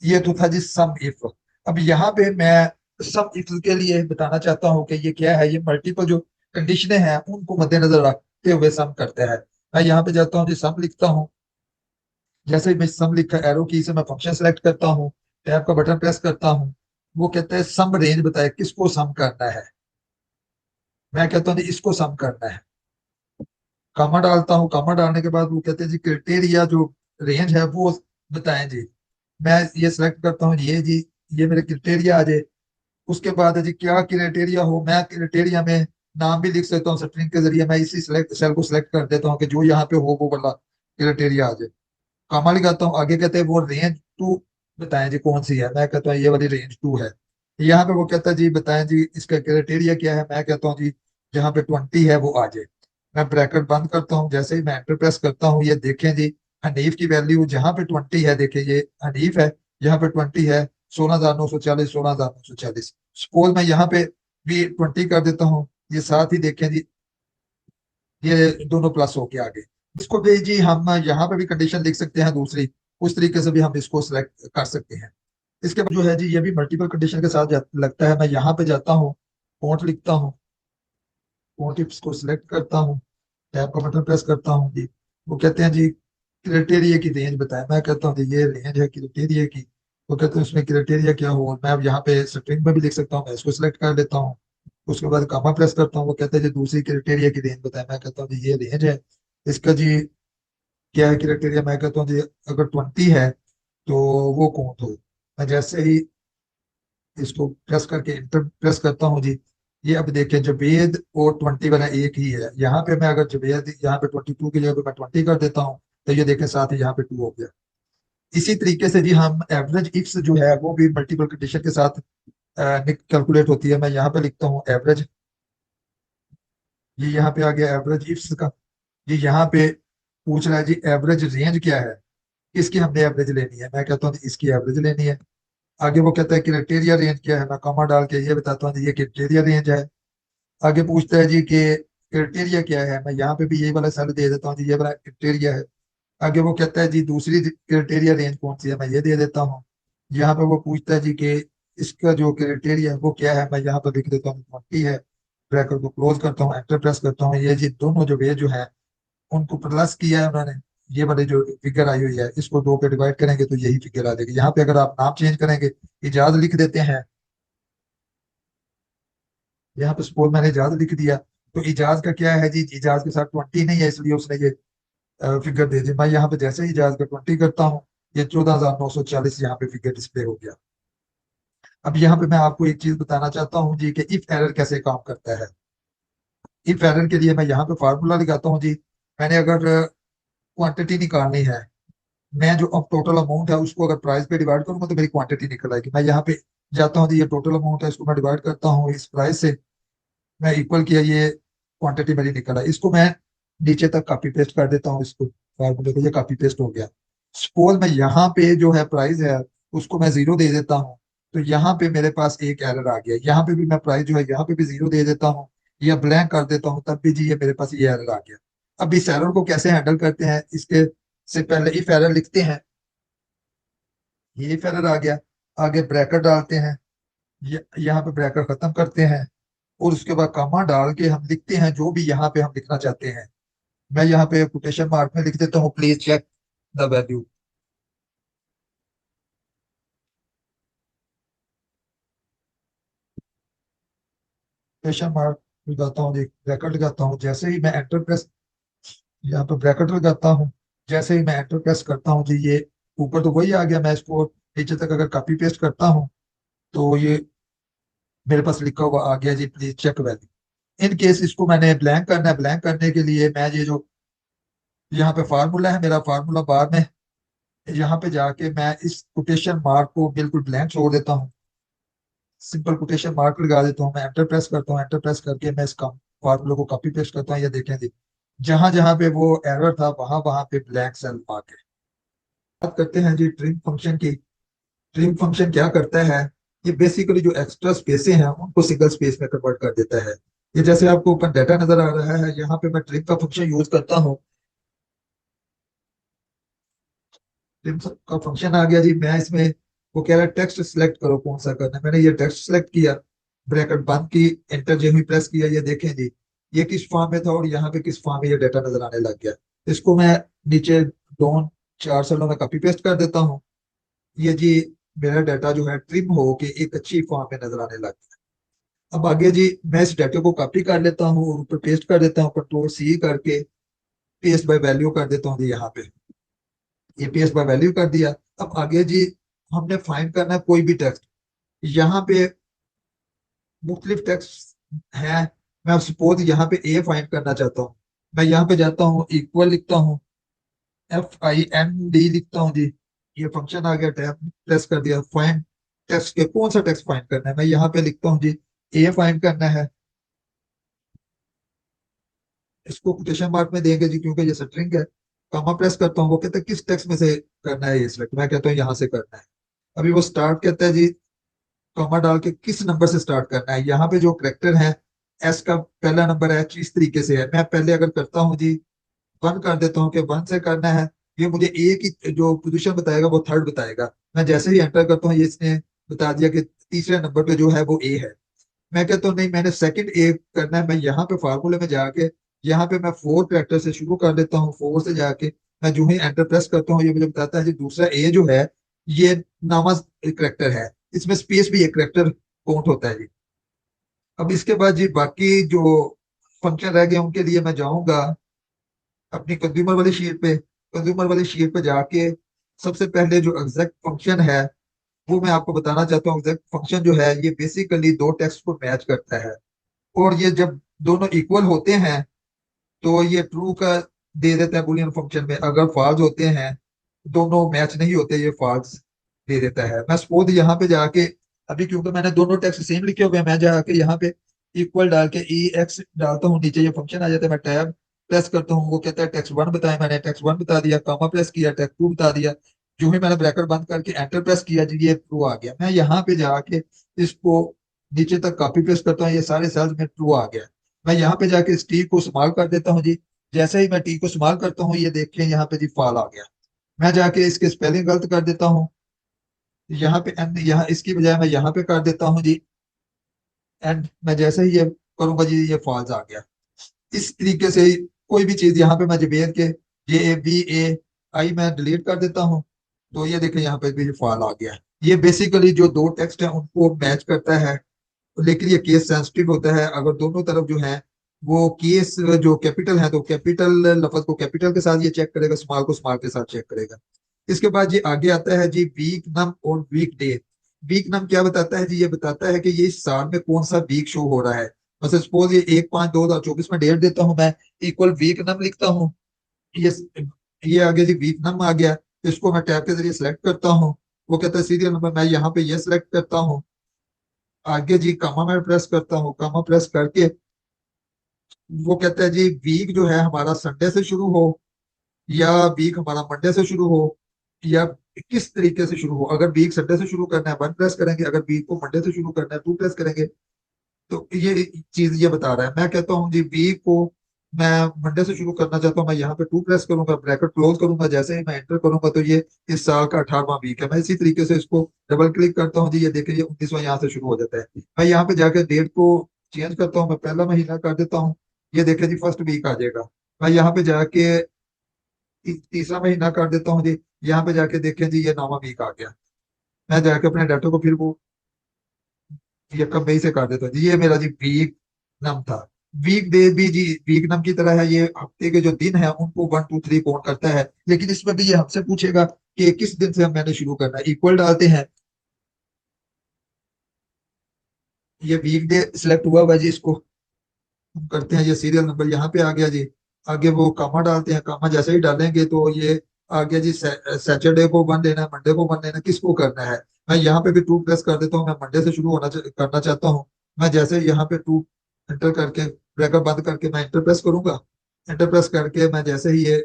ये तो था जी सम इफ। अब यहाँ पे मैं सम इफ के लिए बताना चाहता हूँ कि ये क्या है। ये मल्टीपल जो कंडीशनें हैं उनको मद्देनजर रखते हुए सम करते हैं। मैं यहाँ पे जाता हूँ जी सम लिखता हूँ। जैसे ही मैं सम लिखा एरो की से मैं फंक्शन सेलेक्ट करता हूँ, टैब का बटन प्रेस करता हूँ, वो कहता है सम रेंज बताए किसको सम करना है। मैं कहता हूँ जी इसको सम करना है। कॉमा डालता हूँ, कॉमा डालने के बाद वो कहते हैं जी क्राइटेरिया जो रेंज है वो बताएं जी। मैं ये सिलेक्ट करता हूँ ये जी, ये मेरे क्राइटेरिया आ जाए। उसके बाद है जी क्या क्राइटेरिया हो। मैं क्राइटेरिया में नाम भी लिख सकता हूँ स्ट्रिंग के जरिए। मैं इसी सिलेक्ट सेल को सिलेक्ट कर देता हूँ कि जो यहाँ पे हो वो वाला क्राइटेरिया आ जाए। कॉमा लगाता हूँ, आगे कहते हैं वो रेंज टू बताएं जी कौन सी है। मैं कहता हूँ ये वाली रेंज टू है। यहाँ पे वो कहता है जी बताएं जी इसका क्राइटेरिया क्या है। मैं कहता हूँ जी जहाँ पे 20 है वो आ जाए। मैं ब्रैकेट बंद करता हूँ, जैसे ही मैं एंटर प्रेस करता हूँ, ये देखें जी हनीफ की वैल्यू जहाँ पे 20 है, देखिए ये हनीफ है, यहाँ पे 20 है। 16,940, 16,940। सपोज मैं यहाँ पे भी 20 कर देता हूँ, ये साथ ही देखें जी ये दोनों प्लस होके आ गए। इसको भी जी हम यहाँ पे भी कंडीशन लिख सकते हैं दूसरी, उस तरीके से भी हम इसको सिलेक्ट कर सकते हैं। इसके बाद जो है जी ये भी मल्टीपल कंडीशन के साथ लगता है। मैं यहाँ पे जाता हूँ, फॉन्ट लिखता हूँ, फॉन्ट टिप्स को सिलेक्ट करता हूँ, टैब का बटन प्रेस करता हूँ जी। वो कहते हैं जी क्राइटेरिया की रेंज बताएं। मैं कहता हूँ जी ये रेंज है क्राइटेरिया की। वो कहते हैं उसमें क्राइटेरिया क्या हो। मैं अब यहाँ पे स्ट्रिंग में भी लिख सकता हूँ, मैं इसको सिलेक्ट कर लेता हूँ। उसके बाद कॉमा प्रेस करता हूँ, वो कहते हैं जी दूसरी क्राइटेरिया की रेंज बताएं। मैं कहता हूँ जी ये रेंज है इसका जी, क्या है क्राइटेरिया। मैं कहता हूँ जी अगर 20 है तो वो कौन हो। मैं जैसे ही इसको प्रेस करके इंटर प्रेस करता हूँ जी, ये अब देखिए जुबेद और 20 वाला एक ही है। यहाँ पे मैं अगर जुबेद यहाँ पे 22 की जगह पे मैं 20 कर देता हूँ, तो ये देखें साथ ही यहाँ पे 2 हो गया। इसी तरीके से जी हम एवरेज इफ्स जो है वो भी मल्टीपल कंडीशन के साथ कैलकुलेट होती है। मैं यहाँ पे लिखता हूँ एवरेज, ये यहाँ पे आ गया एवरेज इफ्स का। ये यहाँ पे पूछ रहा है जी एवरेज रेंज क्या है, इसकी हमने एवरेज लेनी है। मैं कहता हूँ इसकी एवरेज लेनी है। आगे वो कहता है क्राइटेरिया रेंज क्या है। मैं कॉमा डाल के ये बताता हूँ जी ये क्राइटेरिया रेंज है। आगे पूछता है जी कि क्राइटेरिया क्या है। मैं यहाँ पे भी यही वाला सेल दे देता हूँ जी ये वाला क्राइटेरिया है। आगे वो कहता है जी दूसरी क्राइटेरिया रेंज कौन सी है, मैं ये दे देता हूँ। यहाँ पे वो पूछता है जी कि इसका जो क्राइटेरिया है वो क्या है। मैं यहाँ पे लिख देता हूँ 20 है। ब्रैकेट को क्लोज करता हूँ, एंटर प्रेस करता हूँ। ये जी दोनों जो वे जो है उनको प्लस किया है उन्होंने। ये वाले जो फिगर आई हुई है इसको दो पे डिवाइड करेंगे तो यही फिगर आ जाएगी। यहाँ पे अगर आप नाम चेंज करेंगे, इजाज लिख देते हैं, यहाँ पे सपोज मैंने इजाज लिख दिया, तो इजाज का क्या है जी, इजाज के साथ 20 नहीं है इसलिए उसने ये फिगर दे दी। मैं यहाँ पे जैसे ही इजाज का 20 करता हूँ, ये 14,940 यहाँ पे फिगर डिस्प्ले हो गया। अब यहाँ पे मैं आपको एक चीज बताना चाहता हूँ जी कि इफ एरर कैसे काम करता है। इफ एरर के लिए मैं यहाँ पे फार्मूला लगाता हूँ जी। मैंने अगर क्वांटिटी निकालनी है, मैं जो अब टोटल अमाउंट है उसको अगर प्राइस पे डिवाइड करूंगा तो मेरी क्वांटिटी निकल आएगी। मैं यहाँ पे जाता हूँ जी, ये टोटल अमाउंट है, इसको मैं डिवाइड करता हूँ इस प्राइस से, मैं इक्वल किया, ये क्वांटिटी मेरी निकल आई। इसको मैं नीचे तक कॉपी पेस्ट कर देता हूँ, इसको फार्मूले को, ये कॉपी पेस्ट हो गया। सपोज मैं यहाँ पे जो है प्राइस है उसको मैं जीरो दे देता हूँ, तो यहाँ पे मेरे पास एक एरर आ गया। यहाँ पे भी मैं प्राइस जो है यहाँ पे भी जीरो दे देता हूँ या ब्लैंक कर देता हूँ, तब भी जी ये मेरे पास ये एरर आ गया। अब इस एरर को कैसे हैंडल करते हैं, इसके से पहले इफ एरर लिखते हैं, ये इफ एरर आ गया, आगे ब्रैकेट डालते हैं, यहाँ पे ब्रैकेट खत्म करते हैं, और उसके बाद कॉमा डाल के हम लिखते हैं जो भी यहाँ पे हम लिखना चाहते हैं। मैं यहाँ पे कोटेशन मार्क में लिख देता हूँ, please check the value. Quotation mark लगाता हूँ, ब्रैकेट लगाता हूँ, जैसे ही मैं एंटर प्रेस, यहाँ पे ब्रैकेट लगाता हूँ, जैसे ही मैं एंटर प्रेस करता हूँ जी, ये ऊपर तो वही आ गया। मैं इसको नीचे तक अगर कॉपी पेस्ट करता हूँ तो ये मेरे पास लिखा हुआ आ गया जी, please check value. In case इसको मैंने ब्लैंक करना है, ब्लैंक करने के लिए मैं ये जो यहाँ पे फार्मूला है, मेरा फार्मूला बार में यहाँ पे जाके मैं इस कोटेशन मार्क को बिल्कुल ब्लैंक छोड़ देता हूँ, सिंपल कोटेशन मार्क लगा देता हूँ, मैं एंटर प्रेस करता हूँ, एंटर प्रेस करके मैं इसका फार्मूले को कॉपी पेस्ट करता हूँ। ये देखें जी, जहां जहां पे वो एरर था वहां वहां पे ब्लैंक सेल आ गए। बात करते हैं जी ट्रिम फंक्शन की। ट्रिम फंक्शन क्या करता है, ये बेसिकली जो एक्स्ट्रा स्पेसेस हैं उनको सिंगल स्पेस में कन्वर्ट कर देता है। ये जैसे आपको ऊपर डाटा नजर आ रहा है, यहाँ पे मैं ट्रिम का फंक्शन यूज करता हूँ। ट्रिम का फंक्शन आ गया जी, मैं इसमें, वो कह रहा है टेक्स्ट सिलेक्ट करो कौन सा करना है, मैंने ये टेक्स्ट सिलेक्ट किया, ब्रैकेट बंद की, एंटर जो ही प्रेस किया, ये देखें जी ये किस फॉर्म में था और यहाँ पे किस फॉर्म में ये डाटा नजर आने लग गया। इसको मैं नीचे दोनों चार सेलों में कॉपी पेस्ट कर देता हूँ, ये जी मेरा डाटा जो है ट्रिम हो के एक अच्छी फॉर्म में नजर आने लग गया। अब आगे जी मैं इस डाटा को कॉपी कर लेता हूँ और ऊपर पेस्ट कर देता हूँ, कंट्रोल सी करके पेस्ट बाय वैल्यू कर देता हूँ जी यहाँ पे, ये पेस्ट बाय वैल्यू कर दिया। अब आगे जी हमने फाइंड करना है कोई भी टेक्स्ट, यहाँ पे मुख्तलिफ टेक्स्ट है। मैं सपोज यहाँ पे ए फाइंड करना चाहता हूँ, मैं यहाँ पे जाता हूँ, इक्वल लिखता हूँ, FIND लिखता हूँ जी, ये फंक्शन आ गया, टैब प्रेस कर दिया, फाइंड टेक्स्ट के कौन सा टेक्स्ट फाइंड करना है, मैं यहाँ पे लिखता हूँ जी ए फाइंड करना है। इसको कोटेशन मार्क में देंगे जी क्योंकि ये स्ट्रिंग है। कॉमा प्रेस करता हूँ, वो कहते हैं किस टेक्स्ट में से करना है ये सिलेक्ट, मैं कहता हूँ यहाँ से करना है। अभी वो स्टार्ट कहता है जी, कॉमा डाल के किस नंबर से स्टार्ट करना है, यहाँ पे जो करेक्टर है एस का पहला नंबर है, इस तरीके से है। मैं पहले अगर करता हूँ जी, वन कर देता हूँ कि वन से करना है, ये मुझे ए की जो पोजीशन बताएगा वो थर्ड बताएगा। मैं जैसे ही एंटर करता हूँ, ये इसने बता दिया कि तीसरे नंबर पे जो है वो ए है। मैं कहता हूँ नहीं, मैंने सेकंड ए करना है, मैं यहाँ पे फार्मूले में जाके यहाँ पे मैं फोर करेक्टर से शुरू कर देता हूँ, फोर से जाके मैं जो ही एंटर प्रेस करता हूँ, ये मुझे बताता है जी दूसरा ए जो है ये नामस करेक्टर है, इसमें स्पेस भी एक करेक्टर काउंट होता है जी। अब इसके बाद जी बाकी जो फंक्शन रह गए उनके लिए मैं जाऊंगा अपनी कंज्यूमर वाली शीट पे। कंज्यूमर वाली शीट पे जाके सबसे पहले जो एग्जैक्ट फंक्शन है वो मैं आपको बताना चाहता हूँ। एग्जैक्ट फंक्शन जो है ये बेसिकली दो टेक्स्ट को मैच करता है, और ये जब दोनों इक्वल होते हैं तो ये ट्रू का दे देता है बुलियन फंक्शन में, अगर फॉल्स होते हैं, दोनों मैच नहीं होते, ये फॉल्स दे देता है। मैं सपोज यहाँ पे जाके, अभी क्योंकि मैंने दोनों टेक्स्ट सेम लिखे हुए हैं, मैं जाके यहाँ पे इक्वल डाल के EX डालता हूँ, नीचे ये फंक्शन आ जाता है, मैं टैब प्रेस करता हूँ, वो कहता है टेक्स्ट वन बताया, मैंने टेक्स्ट वन बता दिया, कॉमा प्रेस किया, टेक्स्ट टू बता दिया। जो ही मैंने ब्रैकेट बंद करके एंटर प्रेस किया जी, ये ट्रू आ गया। मैं यहाँ पे जाके इसको नीचे तक कॉपी पेस्ट करता हूँ, ये सारे सेल्स में ट्रू आ गया। मैं यहाँ पे जाके इस टी को इस्तेमाल कर देता हूँ जी, जैसे ही मैं टी को इस्तेमाल करता हूँ ये देखें यहाँ पे जी फॉल आ गया। मैं जाके इसके स्पेलिंग गलत कर देता हूँ, यहाँ पे एंड, यहाँ इसकी बजाय मैं यहाँ पे कर देता हूँ जी एंड, मैं जैसे ही ये करूंगा जी ये फॉल्स आ गया। इस तरीके से कोई भी चीज यहाँ पे मैं जबेर के JABAI मैं डिलीट कर देता हूँ, तो ये देखें यहाँ पे भी फॉल आ गया। ये बेसिकली जो दो टेक्स्ट है उनको मैच करता है, लेकिन ये केस सेंसिटिव होता है। अगर दोनों तरफ जो है वो केस जो कैपिटल है तो कैपिटल लफ्ज को कैपिटल के साथ ये चेक करेगा, स्मॉल को स्मॉल के साथ चेक करेगा। इसके बाद ये आगे आता है जी वीक नम और वीक डे। वीक नम क्या बताता है जी, ये बताता है कि ये इस साल में कौन सा वीक शो हो रहा है। बस सपोज ये 1/5/2024 में डेट देता हूँ मैं, इक्वल वीक नम लिखता हूँ। ये ये आगे जी वीक नम आ गया, इसको मैं टैब के जरिए सेलेक्ट करता हूँ। वो कहता है सीरियल नंबर, मैं यहाँ पे ये सेलेक्ट करता हूँ। आगे जी कमा में प्रेस करता हूँ, कमा प्रेस करके वो कहता है जी वीक जो है हमारा संडे से शुरू हो, या वीक हमारा मंडे से शुरू हो, या किस तरीके से शुरू हो। अगर वीक संडे से शुरू करना है 1 प्रेस करेंगे, अगर वीक को मंडे से शुरू करना है 2 प्रेस करेंगे। तो ये चीज ये बता रहा है। मैं कहता हूँ जी वीक को मैं मंडे से शुरू करना चाहता हूँ, मैं यहाँ पे 2 प्रेस करूंगा, ब्रैकेट क्लोज करूंगा, जैसे ही मैं एंटर करूंगा तो ये इस साल का 18वां वीक है। मैं इसी तरीके से इसको डबल क्लिक करता हूँ जी, ये देखिए ये 19वां यहाँ से शुरू हो जाता है। मैं यहाँ पे जाकर डेट को चेंज करता हूँ, मैं पहला महीना कर देता हूँ, ये देखिए जी फर्स्ट वीक आ जाएगा। मैं यहाँ पे जाके तीसरा महीना कर देता हूँ जी, यहाँ पे जाके देखें जी ये 9वां वीक आ गया। मैं जाके अपने डाटा को फिर वो ये कब मई से कर देता हूँ जी, ये मेरा जी वीक नम था। वीक डे भी जी वीक नम की तरह है, ये हफ्ते के जो दिन है उनको 1 2 3 काउंट करता है। लेकिन इसमें भी ये हमसे पूछेगा कि किस दिन से हम मैंने शुरू करना है, इक्वल डालते हैं। ये वीक डे सिलेक्ट हुआ हुआ जी, इसको हम करते हैं, ये सीरियल नंबर यहाँ पे आ गया जी। आगे वो कामा डालते हैं, कामा जैसे ही डालेंगे तो ये आ गया जी सैटरडे को 1 लेना है, मंडे को 1 लेना है, किसको करना है। मैं यहाँ पे भी 2 प्रेस कर देता हूँ, मैं मंडे से शुरू करना चाहता हूँ। मैं जैसे ही यहाँ पे 2 एंटर करके ब्रैकेट बंद करके मैं एंटर प्रेस करूंगा, एंटर प्रेस करके मैं जैसे ही ये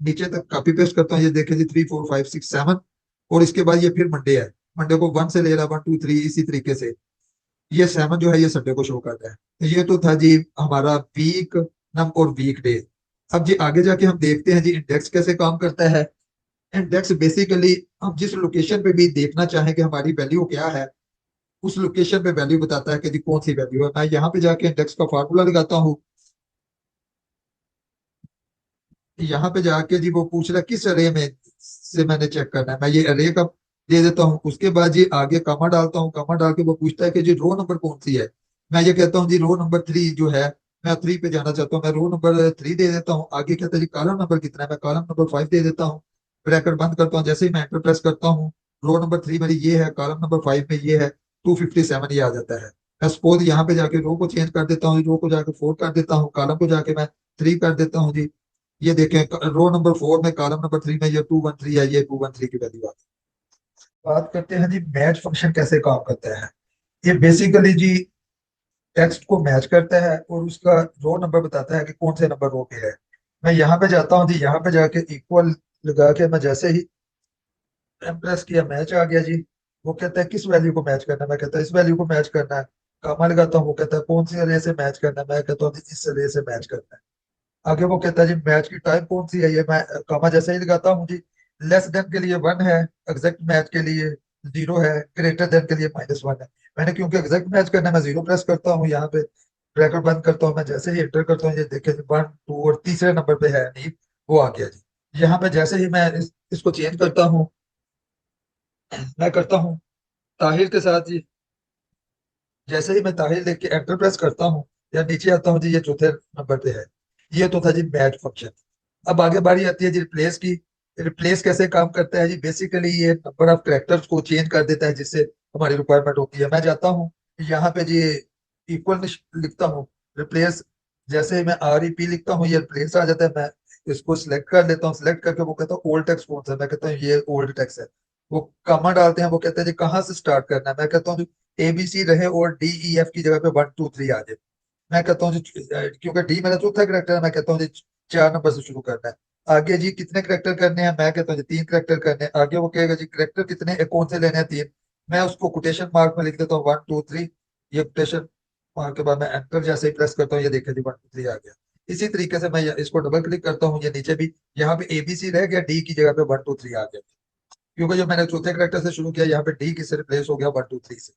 नीचे तक कॉपी पेस्ट करता हूँ, ये देखिए जी 3 4 5 6 7। और इसके बाद ये फिर मंडे है, मंडे को 1 से ले रहा 1 2 3, इसी तरीके से ये 7 जो है ये संडे को शो करता है। तो ये तो था जी हमारा वीक नम और वीक डे। अब जी आगे जाके हम देखते हैं जी इंडेक्स कैसे काम करता है। इंडेक्स बेसिकली हम जिस लोकेशन पे भी देखना चाहें कि हमारी वैल्यू क्या है, उस लोकेशन पे वैल्यू बताता है कि जी कौन सी वैल्यू है। मैं यहाँ पे जाके इंडेक्स का फार्मूला लगाता हूँ। यहाँ पे जाके जी वो पूछ रहा है किस अरे में से मैंने चेक करना है, मैं ये अरे का दे देता हूँ। उसके बाद जी आगे कमा डालता हूँ, कमा डाल के वो पूछता है कि जी रो नंबर कौन सी है। मैं ये कहता हूँ जी रो नंबर 3 जो है, मैं 3 पे जाना चाहता हूँ, मैं रो नंबर 3 दे देता हूँ। आगे कहता है जी कॉलम नंबर कितना है, मैं कॉलम नंबर 5 दे देता हूँ। ब्रैकेट बंद करता हूँ, जैसे ही मैं एंटर प्रेस करता हूँ रो नंबर 3 मेरी ये है, कॉलम नंबर 5 में ये है 257, ये आ जाता है। मैं सपोज यहाँ पे जाके रो को चेंज कर देता हूँ, रो को जाके 4 कर देता हूँ, कॉलम को जाके मैं 3 कर देता हूँ जी। ये देखें रो नंबर 4 में कॉलम नंबर 3 में ये 213 है, ये 213 की वैल्यू आती है। बात करते हैं जी मैच फंक्शन कैसे काम करता है। ये बेसिकली जी टेक्स्ट को मैच करता है और उसका रो नंबर बताता है कि कौन से नंबर रो पे है। मैं यहाँ पे जाता हूँ जी, यहाँ पे जाके इक्वल लगा के मैं जैसे ही प्रेस किया मैच आ गया जी। वो कहता है किस वैल्यू को मैच करना है, मैं कहता है इस वैल्यू को मैच करना है। कॉमा लगाता हूँ, वो कहता है कौन सी अरे से मैच करना है, मैं कहता हूँ जी इस अरे से मैच करना है। आगे वो कहता है जी मैच की टाइप कौन सी है, ये मैं कॉमा जैसे ही लगाता हूँ जी। लेस देन के लिए 1 है, एग्जैक्ट मैच के लिए 0 है, ग्रेटर देन के लिए -1 है। मैंने क्योंकि एग्जैक्ट मैच करना है मैं 0 प्रेस करता हूँ, यहाँ पे ब्रैकेट बंद करता हूँ। मैं जैसे ही एंटर करता हूँ ये देखिए 1 2 और तीसरे नंबर पे है नहीं, वो आ गया जी। यहाँ पे जैसे ही मैं इसको चेंज करता हूँ, मैं करता हूँ ताहिर के साथ जी। जैसे ही मैं ताहिर लिख के एंटर प्रेस करता हूँ या नीचे आता हूँ जी, ये चौथे नंबर पे है। ये तो था जी मैच फंक्शन। अब आगे बारी आती है जी रिप्लेस की। रिप्लेस कैसे काम करता है जी, बेसिकली ये नंबर ऑफ कैरेक्टर्स को चेंज कर देता है जिससे हमारी रिक्वायरमेंट होती है। मैं जाता हूँ यहाँ पे जी इक्वल लिखता हूँ, रिप्लेस। जैसे ही मैं REP लिखता हूँ ये रिप्लेस आ जाता है। मैं इसको सिलेक्ट कर लेता हूँ, सिलेक्ट करके वो कहता है ओल्ड टेक्स्ट कौन सा है, मैं कहता हूँ ये ओल्ड टेक्स्ट है। वो कमा डालते हैं, वो कहते हैं जी कहाँ से स्टार्ट करना है, मैं कहता हूँ ABC रहे और DEF की जगह पे 1 2 3 आ जाए। मैं कहता हूँ जी क्योंकि डी मेरा चौथा करेक्टर है, मैं कहता हूँ जी 4 नंबर से शुरू करना है। आगे जी कितने करेक्टर करने हैं, मैं कहता हूँ जी 3 करेक्टर करने हैं। आगे वो कहेगा जी करेक्टर कितने कौन से लेने हैं, 3। मैं उसको कोटेशन मार्क में लिख देता हूँ 1 2 3। ये कोटेशन मार्क के बाद मैं एंटर जैसे ही प्रेस करता हूँ, ये देखिए जी 1 2 3 आ गया। इसी तरीके से मैं इसको डबल क्लिक करता हूँ, ये नीचे भी यहाँ पे ABC रह गया, डी की जगह पे 1 2 3 आ गया। क्योंकि जो मैंने चौथे करेक्टर से शुरू किया, यहाँ पे डी किससे रिप्लेस हो गया 1 2 3 से।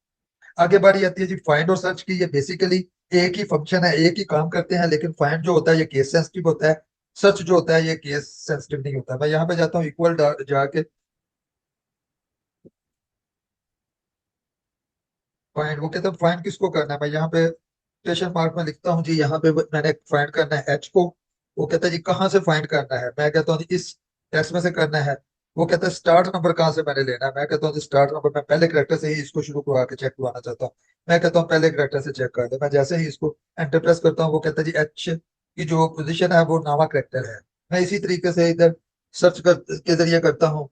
आगे बारी आती है जी फाइंड और सर्च की। ये बेसिकली एक ही फंक्शन है, एक ही काम करते हैं, लेकिन फाइंड जो होता है ये केस सेंसिटिव होता है, सर्च जो होता है ये केस सेंसिटिव नहीं होता। मैं यहाँ पे जाता हूँ इक्वल जाके फाइंड, वो कहते हैं फाइंड किसको करना है। मैं यहाँ पे क्वेश्चन मार्क में लिखता हूँ जी, यहाँ पे मैंने फाइंड करना है H को। वो कहता है जी कहाँ से फाइंड करना है, मैं कहता हूँ जी इस टेक्स्ट में से करना है। वो कहता है स्टार्ट नंबर कहाँ से मैंने लेना है। मैं कहता हूँ जी स्टार्ट नंबर मैं पहले करेक्टर से ही इसको शुरू करवा के चेक करवाना चाहता हूँ। मैं कहता हूँ पहले करेक्टर से चेक कर दे। मैं जैसे ही इसको एंटर प्रेस करता हूँ वो कहता है जी एच की जो पोजीशन है वो नावा करेक्टर है। मैं इसी तरीके से इधर सर्च कर के जरिए करता हूँ।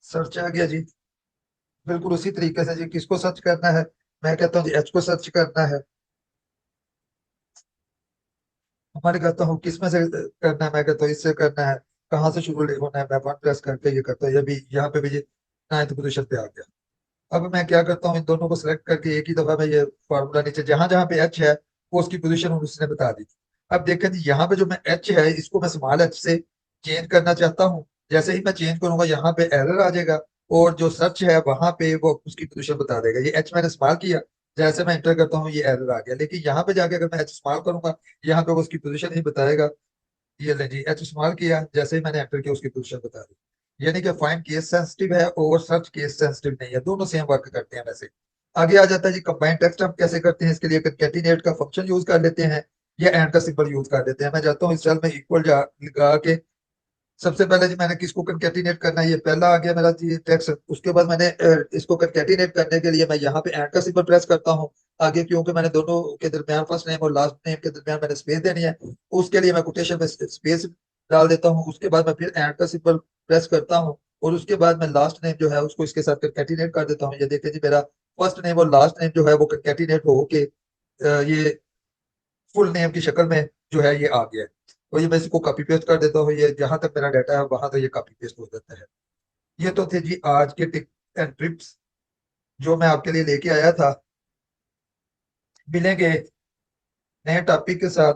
सर्च आ गया जी। बिल्कुल उसी तरीके से जी किसको सर्च करना है। मैं कहता हूँ जी एच को सर्च करना है। हमारे कहता हूँ किस में से करना है। मैं कहता हूँ इससे करना है। कहाँ से शुरू होना है। मैं वन प्रेस करके ये करता हूँ। ये भी यहाँ पे भी ये नाइन्थ पोजीशन पे आ गया। अब मैं क्या करता हूँ इन दोनों को सिलेक्ट करके एक ही दफा में ये फार्मूला नीचे जहां जहां पे एच है वो उसकी पोजीशन उसने बता दी थी। अब देखें जी यहाँ पे जो मैं एच है इसको मैं स्मॉल एच से चेंज करना चाहता हूँ। जैसे ही मैं चेंज करूंगा यहाँ पे एरर आ जाएगा। और जो सर्च है वहां पे वो उसकी पोजीशन बता देगा। ये एच मैंने स्मॉल किया। जैसे मैं एंटर करता हूँ ये एरर आ गया। लेकिन यहाँ पे जाके अगर मैं एच स्मॉल करूंगा यहाँ पे वो उसकी पोजीशन ही बताएगा। ये ले जी एच स्मॉल किया जैसे ही मैंने एंटर किया उसकी पोजीशन बता दी। यानी कि फाइंड केस सेंसिटिव है और सर्च केस सेंसिटिव नहीं है। दोनों सेम वर्क करते हैं वैसे। आगे आ जाता है जी कंबाइंड टेक्स्ट हम कैसे करते हैं। इसके लिए कंकैटिनेट का फंक्शन यूज कर लेते हैं या एंड का सिंबल यूज कर लेते हैं। मैं जाता हूँ इस सेल में इक्वल जा लगा के सबसे पहले जी मैंने किसको कंकैटिनेट करना है। ये पहला आ गया मेरा जी टेक्स्ट। उसके बाद मैंने इसको कंकैटिनेट करने के लिए मैं यहाँ पे एंड का सिंबल प्रेस करता हूँ। आगे क्योंकि मैंने दोनों के दरमियान फर्स्ट नेम और लास्ट नेम के दरमियान मैंने स्पेस देनी है। उसके लिए मैं कोटेशन में स्पेस डाल देता हूँ। उसके बाद मैं फिर एंड का सिंबल प्रेस करता हूँ। और उसके बाद मैं लास्ट नेम जो है उसको इसके साथ कंकैटिनेट कर देता हूँ। ये देखिए जी मेरा फर्स्ट नेम और लास्ट नेम जो है वो कंकैटिनेट होके ये फुल नेम की शक्ल में जो है ये आ गया है। तो ये मैं इसको कॉपी पेस्ट कर देता हूँ। ये जहां तक मेरा डाटा है वहां तक ये कॉपी पेस्ट हो जाता है। ये तो थे जी आज के टिप एंड ट्रिप्स जो मैं आपके लिए लेके आया था। मिलेंगे नए टॉपिक के साथ।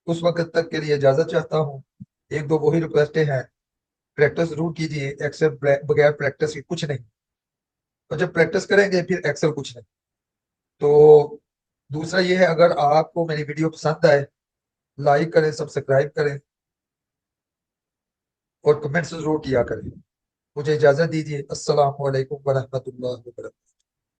उस वक्त तक के लिए इजाजत चाहता हूँ। एक दो वही रिक्वेस्टें हैं। प्रैक्टिस जरूर कीजिए। एक्सेल बगैर प्रैक्टिस के कुछ नहीं। और जब प्रैक्टिस करेंगे फिर एक्सेल कुछ नहीं। तो दूसरा ये है अगर आपको मेरी वीडियो पसंद आए लाइक करें सब्सक्राइब करें और कमेंट्स जरूर किया करें। मुझे इजाजत दीजिए। अस्सलाम वालेकुम वरहमतुल्लाहि वबरकातुहू।